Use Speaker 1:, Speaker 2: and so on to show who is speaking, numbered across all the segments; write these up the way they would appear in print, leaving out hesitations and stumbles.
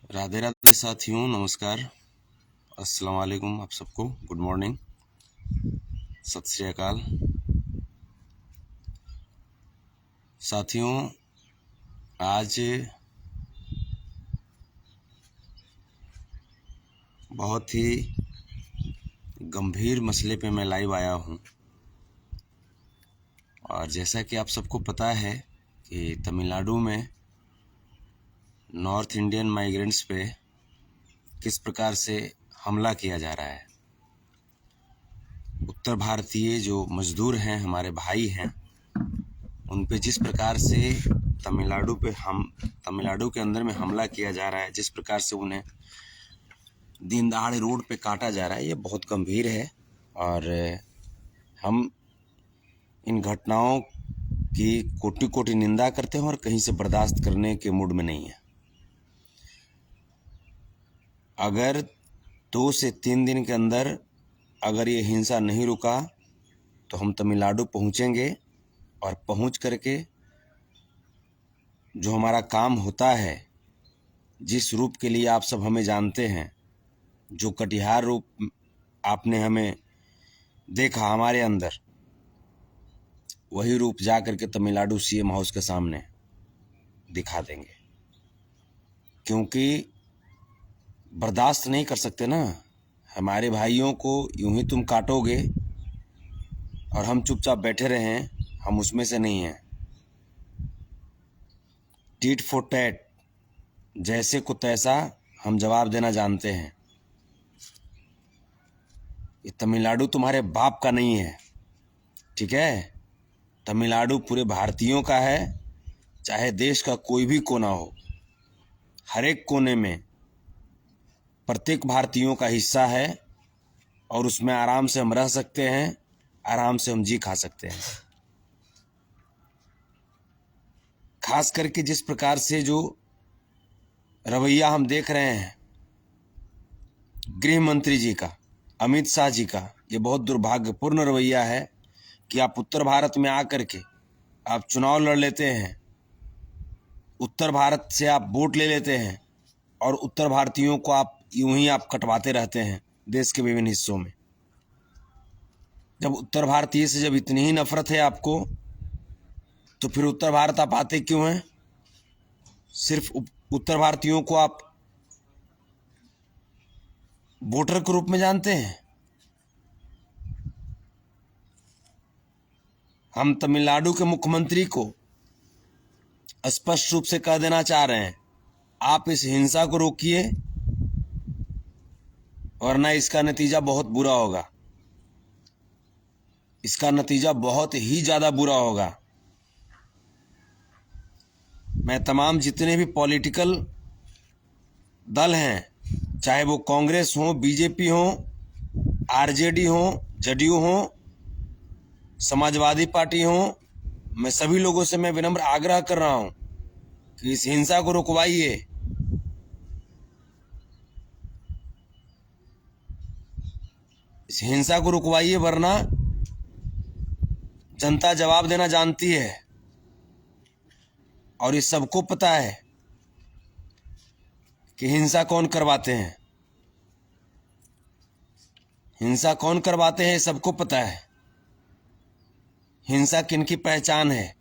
Speaker 1: राधे राधे साथियों, नमस्कार, अस्सलाम वालेकुम। आप सबको गुड मॉर्निंग, सत श्री अकाल। साथियों, आज बहुत ही गंभीर मसले पे मैं लाइव आया हूँ। और जैसा कि आप सबको पता है कि तमिलनाडु में नॉर्थ इंडियन माइग्रेंट्स पे किस प्रकार से हमला किया जा रहा है। उत्तर भारतीय जो मजदूर हैं, हमारे भाई हैं, उन पे जिस प्रकार से तमिलनाडु के अंदर में हमला किया जा रहा है, जिस प्रकार से उन्हें दिन दहाड़े रोड पे काटा जा रहा है, ये बहुत गंभीर है। और हम इन घटनाओं की कोटि कोटि निंदा करते हैं और कहीं से बर्दाश्त करने के मूड में नहीं है। अगर 2 से 3 दिन के अंदर अगर ये हिंसा नहीं रुका तो हम तमिलनाडु पहुंचेंगे और पहुंच करके जो हमारा काम होता है, जिस रूप के लिए आप सब हमें जानते हैं, जो कटिहार रूप आपने हमें देखा हमारे अंदर, वही रूप जा करके तमिलनाडु सीएम हाउस के सामने दिखा देंगे। क्योंकि बर्दाश्त नहीं कर सकते ना, हमारे भाइयों को यूं ही तुम काटोगे और हम चुपचाप बैठे रहें, हम उसमें से नहीं हैं। टीट फॉर टैट, जैसे को तैसा हम जवाब देना जानते हैं। ये तमिलनाडु तुम्हारे बाप का नहीं है, ठीक है? तमिलनाडु पूरे भारतीयों का है, चाहे देश का कोई भी कोना हो। हर एक कोने में प्रत्येक भारतीयों का हिस्सा है और उसमें आराम से हम रह सकते हैं, आराम से हम जी खा सकते हैं। खास करके जिस प्रकार से जो रवैया हम देख रहे हैं गृह मंत्री जी का, अमित शाह जी का, ये बहुत दुर्भाग्यपूर्ण रवैया है कि आप उत्तर भारत में आकर के आप चुनाव लड़ लेते हैं, उत्तर भारत से आप वोट ले लेते हैं और उत्तर भारतीयों को आप यूं ही आप कटवाते रहते हैं देश के विभिन्न हिस्सों में। जब उत्तर भारतीय से जब इतनी ही नफरत है आपको, तो फिर उत्तर भारत आप आते क्यों हैं? सिर्फ उत्तर भारतीयों को आप वोटर के रूप में जानते हैं। हम तमिलनाडु के मुख्यमंत्री को स्पष्ट रूप से कह देना चाह रहे हैं, आप इस हिंसा को रोकिए, वरना इसका नतीजा बहुत बुरा होगा। इसका नतीजा बहुत ही ज्यादा बुरा होगा। मैं तमाम जितने भी पॉलिटिकल दल हैं, चाहे वो कांग्रेस हो, बीजेपी हो, आरजेडी हो, जदयू हो, समाजवादी पार्टी हो, मैं सभी लोगों से मैं विनम्र आग्रह कर रहा हूं कि इस हिंसा को रुकवाइए। इस हिंसा को रुकवाइए, वरना जनता जवाब देना जानती है। और ये सबको पता है कि हिंसा कौन करवाते हैं, हिंसा कौन करवाते हैं, सबको पता है। हिंसा किनकी पहचान है।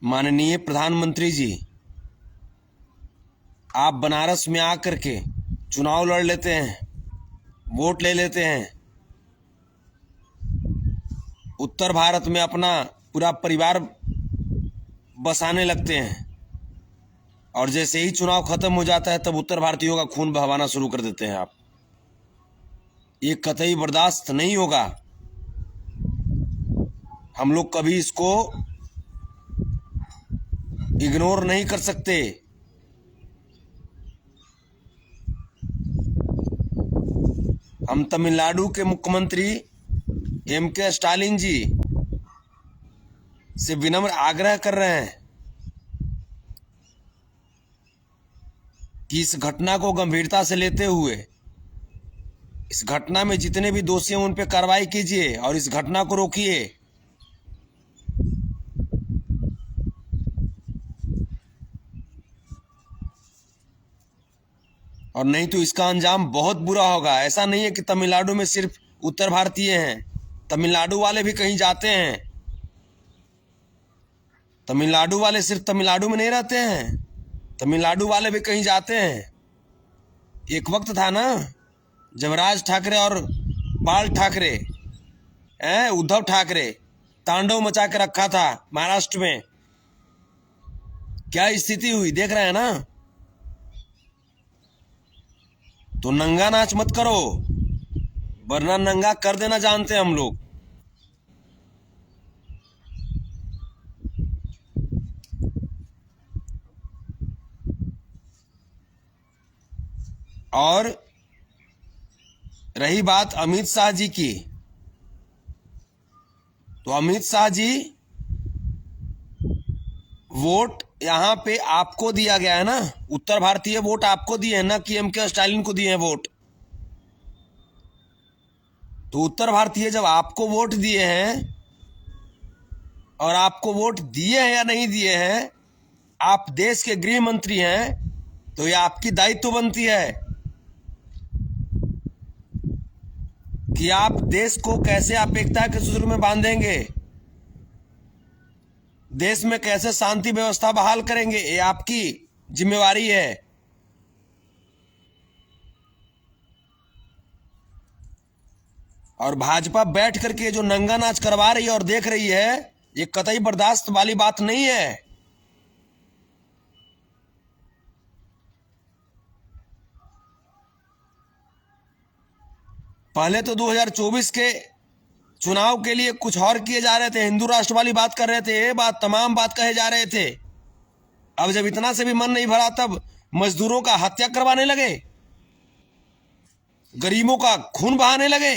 Speaker 1: माननीय प्रधानमंत्री जी, आप बनारस में आकर के चुनाव लड़ लेते हैं, वोट ले लेते हैं, उत्तर भारत में अपना पूरा परिवार बसाने लगते हैं, और जैसे ही चुनाव खत्म हो जाता है तब उत्तर भारतीयों का खून बहवाना शुरू कर देते हैं आप। ये कतई बर्दाश्त नहीं होगा। हम लोग कभी इसको इग्नोर नहीं कर सकते। हम तमिलनाडु के मुख्यमंत्री एमके स्टालिन जी से विनम्र आग्रह कर रहे हैं कि इस घटना को गंभीरता से लेते हुए इस घटना में जितने भी दोषी हैं उन पर कार्रवाई कीजिए और इस घटना को रोकिए। और नहीं तो इसका अंजाम बहुत बुरा होगा। ऐसा नहीं है कि तमिलनाडु में सिर्फ उत्तर भारतीय हैं, तमिलनाडु वाले भी कहीं जाते हैं। तमिलनाडु वाले सिर्फ तमिलनाडु में नहीं रहते हैं, तमिलनाडु वाले भी कहीं जाते हैं। एक वक्त था ना जब राज ठाकरे और बाल ठाकरे, उद्धव ठाकरे तांडव मचा के रखा था महाराष्ट्र में। क्या स्थिति हुई देख रहे हैं ना। तो नंगा नाच मत करो, वरना नंगा कर देना जानते हैं हम लोग। और रही बात अमित शाह जी की, तो अमित शाह जी वोट यहां पे आपको दिया गया है ना, उत्तर भारतीय वोट आपको दिए हैं ना कि एमके स्टालिन को दिए हैं वोट। तो उत्तर भारतीय जब आपको वोट दिए हैं, और आपको वोट दिए हैं या नहीं दिए हैं, आप देश के गृह मंत्री हैं, तो ये आपकी दायित्व बनती है कि आप देश को कैसे आप एकता के सूत्र में बांधेंगे, देश में कैसे शांति व्यवस्था बहाल करेंगे। ये आपकी जिम्मेवारी है। और भाजपा बैठ करके जो नंगा नाच करवा रही है और देख रही है, ये कतई बर्दाश्त वाली बात नहीं है। पहले तो 2024 के चुनाव के लिए कुछ और किए जा रहे थे, हिंदू राष्ट्र वाली बात कर रहे थे, ये बात तमाम बात कहे जा रहे थे। अब जब इतना से भी मन नहीं भरा, तब मजदूरों का हत्या करवाने लगे, गरीबों का खून बहाने लगे।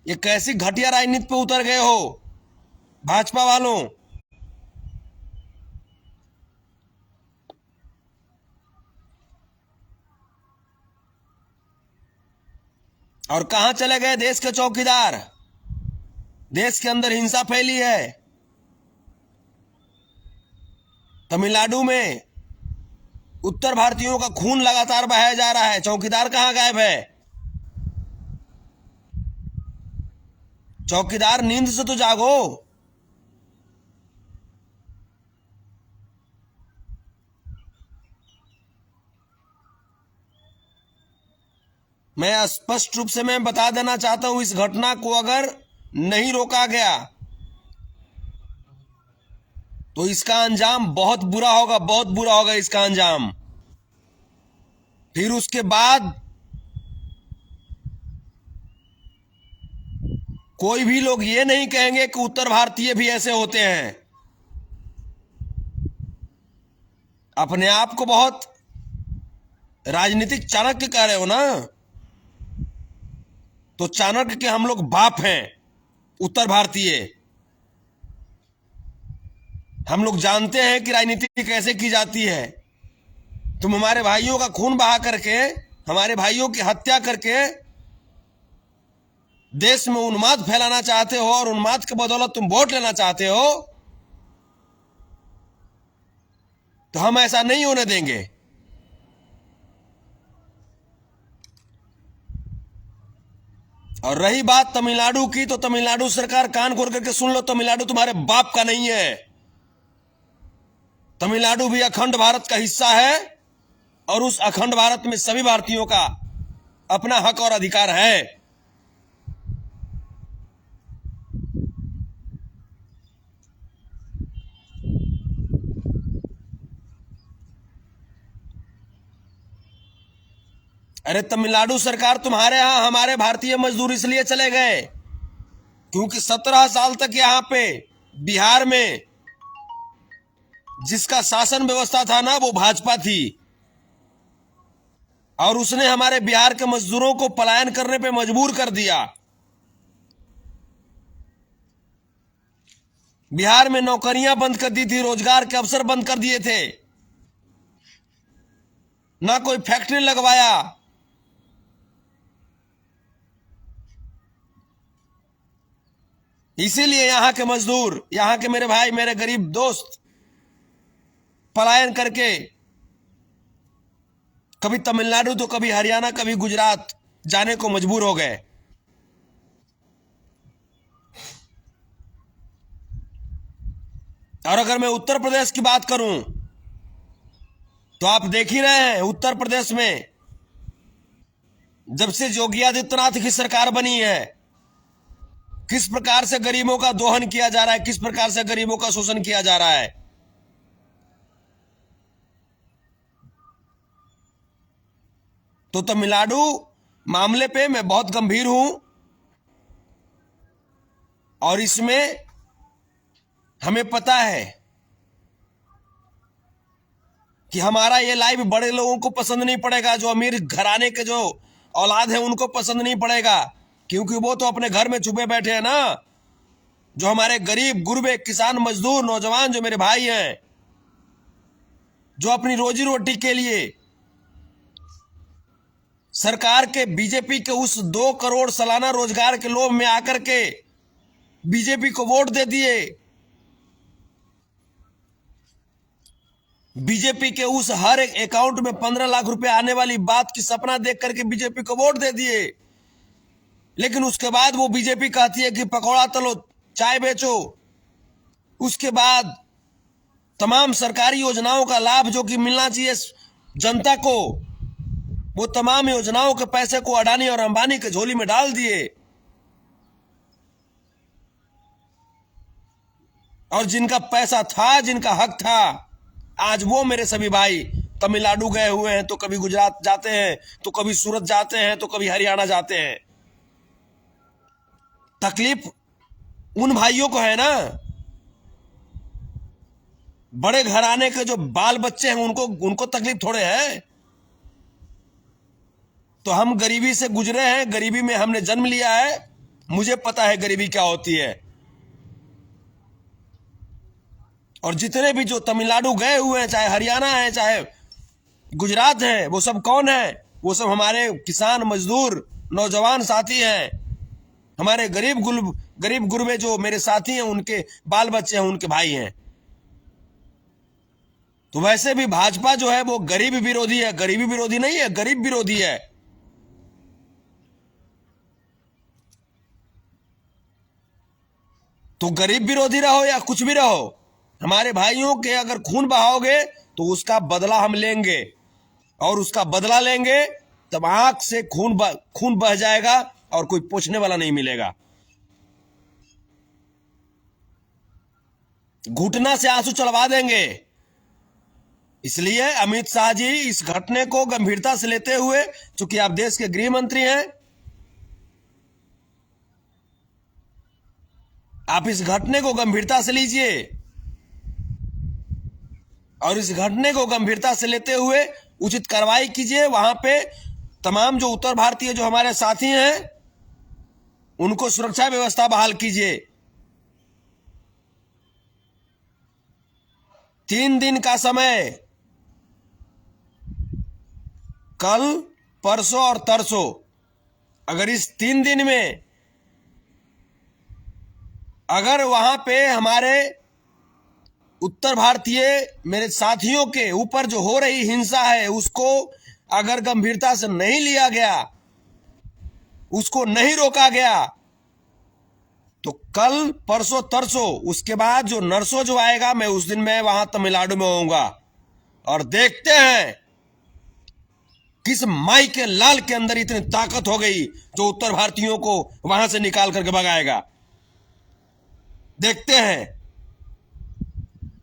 Speaker 1: ये कैसी घटिया राजनीति पे उतर गए हो भाजपा वालों। और कहां चले गए देश के चौकीदार। देश के अंदर हिंसा फैली है। तमिलनाडु में उत्तर भारतीयों का खून लगातार बहाया जा रहा है, चौकीदार कहां गायब है। चौकीदार नींद से तो जागो। मैं स्पष्ट रूप से मैं बता देना चाहता हूं, इस घटना को अगर नहीं रोका गया तो इसका अंजाम बहुत बुरा होगा, बहुत बुरा होगा इसका अंजाम। फिर उसके बाद कोई भी लोग ये नहीं कहेंगे कि उत्तर भारतीय भी ऐसे होते हैं। अपने आप को बहुत राजनीतिक चाणक्य कह रहे हो ना, तो चाणक्य के हम लोग बाप हैं उत्तर भारतीय। हम लोग जानते हैं कि राजनीति कैसे की जाती है। तुम हमारे भाइयों का खून बहा करके, हमारे भाइयों की हत्या करके देश में उन्माद फैलाना चाहते हो, और उन्माद के बदौलत तुम वोट लेना चाहते हो, तो हम ऐसा नहीं होने देंगे। और रही बात तमिलनाडु की, तो तमिलनाडु सरकार कान खोल करके सुन लो, तमिलनाडु तुम्हारे बाप का नहीं है। तमिलनाडु भी अखंड भारत का हिस्सा है, और उस अखंड भारत में सभी भारतीयों का अपना हक और अधिकार है। अरे तमिलनाडु सरकार, तुम्हारे यहां हमारे भारतीय मजदूर इसलिए चले गए क्योंकि 17 साल तक यहां पे बिहार में जिसका शासन व्यवस्था था ना, वो भाजपा थी, और उसने हमारे बिहार के मजदूरों को पलायन करने पे मजबूर कर दिया। बिहार में नौकरियां बंद कर दी थी, रोजगार के अवसर बंद कर दिए थे, ना कोई फैक्ट्री लगवाया। इसीलिए यहां के मजदूर, यहां के मेरे भाई, मेरे गरीब दोस्त पलायन करके कभी तमिलनाडु तो कभी हरियाणा कभी गुजरात जाने को मजबूर हो गए। और अगर मैं उत्तर प्रदेश की बात करूं तो आप देख ही रहे हैं उत्तर प्रदेश में जब से योगी आदित्यनाथ की सरकार बनी है किस प्रकार से गरीबों का दोहन किया जा रहा है, किस प्रकार से गरीबों का शोषण किया जा रहा है। तो तमिलनाडु मामले पे मैं बहुत गंभीर हूं और इसमें हमें पता है कि हमारा ये लाइव बड़े लोगों को पसंद नहीं पड़ेगा, जो अमीर घराने के जो औलाद है उनको पसंद नहीं पड़ेगा, क्योंकि वो तो अपने घर में छुपे बैठे हैं ना। जो हमारे गरीब गुरबे किसान मजदूर नौजवान जो मेरे भाई हैं, जो अपनी रोजी रोटी के लिए सरकार के बीजेपी के उस 2 करोड़ सालाना रोजगार के लोभ में आकर के बीजेपी को वोट दे दिए, बीजेपी के उस हर एक अकाउंट में 15 लाख रुपए आने वाली बात की सपना देख करके बीजेपी को वोट दे दिए। लेकिन उसके बाद वो बीजेपी कहती है कि पकौड़ा तलो चाय बेचो। उसके बाद तमाम सरकारी योजनाओं का लाभ जो कि मिलना चाहिए जनता को, वो तमाम योजनाओं के पैसे को अडानी और अंबानी के झोली में डाल दिए। और जिनका पैसा था, जिनका हक था, आज वो मेरे सभी भाई तमिलनाडु गए हुए हैं, तो कभी गुजरात जाते हैं, तो कभी सूरत जाते हैं, तो कभी हरियाणा जाते हैं। तकलीफ उन भाइयों को है ना, बड़े घराने के जो बाल बच्चे हैं उनको तकलीफ थोड़े है। तो हम गरीबी से गुजरे हैं, गरीबी में हमने जन्म लिया है, मुझे पता है गरीबी क्या होती है। और जितने भी जो तमिलनाडु गए हुए हैं, चाहे हरियाणा है चाहे गुजरात है, वो सब कौन है? वो सब हमारे किसान मजदूर नौजवान साथी हैं, हमारे गरीब गुरबे जो मेरे साथी हैं, उनके बाल बच्चे हैं, उनके भाई हैं। तो वैसे भी भाजपा जो है वो गरीब विरोधी है, गरीबी विरोधी नहीं है, गरीब विरोधी है। तो गरीब विरोधी रहो या कुछ भी रहो, हमारे भाइयों के अगर खून बहाओगे तो उसका बदला हम लेंगे, और उसका बदला लेंगे तब आंख से खून बह जाएगा और कोई पूछने वाला नहीं मिलेगा। घुटना से आंसू चलवा देंगे। इसलिए अमित शाह जी इस घटने को गंभीरता से लेते हुए, चूंकि आप देश के गृह मंत्री हैं, आप इस घटने को गंभीरता से लीजिए और इस घटने को गंभीरता से लेते हुए उचित कार्रवाई कीजिए। वहां पे तमाम जो उत्तर भारतीय जो हमारे साथी हैं उनको सुरक्षा व्यवस्था बहाल कीजिए। 3 दिन का समय, कल परसों और तरसों, अगर इस 3 दिन में अगर वहां पे हमारे उत्तर भारतीय मेरे साथियों के ऊपर जो हो रही हिंसा है उसको अगर गंभीरता से नहीं लिया गया, उसको नहीं रोका गया, तो कल परसों तरसों उसके बाद जो नरसों जो आएगा, मैं उस दिन मैं वहां तमिलनाडु में होऊंगा और देखते हैं किस माई के लाल के अंदर इतनी ताकत हो गई जो उत्तर भारतीयों को वहां से निकाल करके भगाएगा। देखते हैं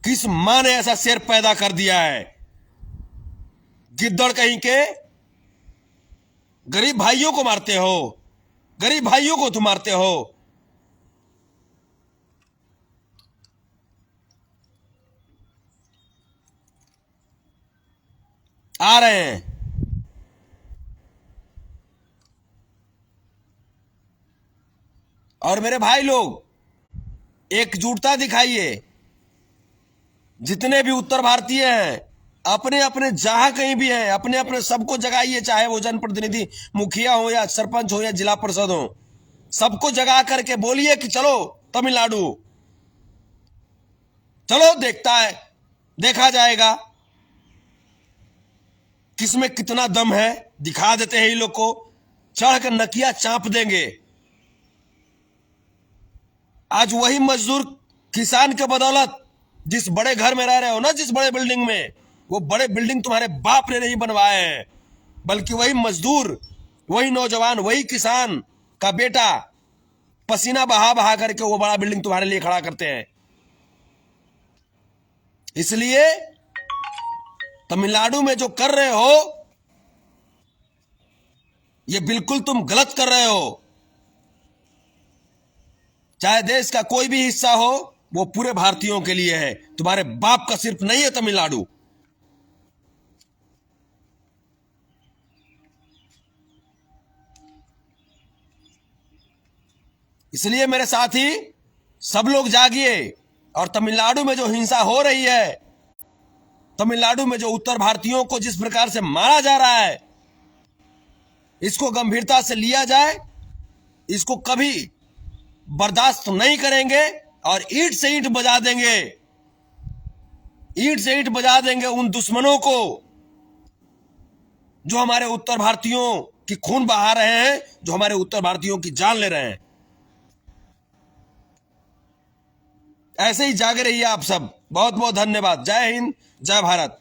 Speaker 1: किस मां ने ऐसा शेर पैदा कर दिया है। गिद्दड़ कहीं के, गरीब भाइयों को मारते हो, गरीब भाइयों को तुम मारते हो। आ रहे हैं और मेरे भाई लोग एकजुटता दिखाइए। जितने भी उत्तर भारतीय हैं, अपने अपने जहां कहीं भी हैं, अपने अपने सबको जगाइए, चाहे वो जनप्रतिनिधि मुखिया हो या सरपंच हो या जिला परिषद हो, सबको जगा करके बोलिए कि चलो तमिलनाडु, चलो देखा जाएगा। किसमें कितना दम है दिखा देते हैं ये लोग को, चढ़कर नकिया चाप देंगे। आज वही मजदूर किसान के बदौलत जिस बड़े घर में रह रहे हो ना, जिस बड़े बिल्डिंग में, वो बड़े बिल्डिंग तुम्हारे बाप ने नहीं बनवाए हैं, बल्कि वही मजदूर, वही नौजवान, वही किसान का बेटा पसीना बहा बहा करके वो बड़ा बिल्डिंग तुम्हारे लिए खड़ा करते हैं। इसलिए तमिलनाडु में जो कर रहे हो ये बिल्कुल तुम गलत कर रहे हो। चाहे देश का कोई भी हिस्सा हो, वो पूरे भारतीयों के लिए है, तुम्हारे बाप का सिर्फ नहीं है तमिलनाडु। इसलिए मेरे साथी सब लोग जागिए और तमिलनाडु में जो हिंसा हो रही है, तमिलनाडु में जो उत्तर भारतीयों को जिस प्रकार से मारा जा रहा है, इसको गंभीरता से लिया जाए। इसको कभी बर्दाश्त नहीं करेंगे और ईंट से ईंट बजा देंगे, ईंट से ईंट बजा देंगे उन दुश्मनों को जो हमारे उत्तर भारतीयों की खून बहा रहे हैं, जो हमारे उत्तर भारतीयों की जान ले रहे हैं। ऐसे ही जागे रहिए आप सब। बहुत बहुत धन्यवाद। जय हिंद, जय भारत।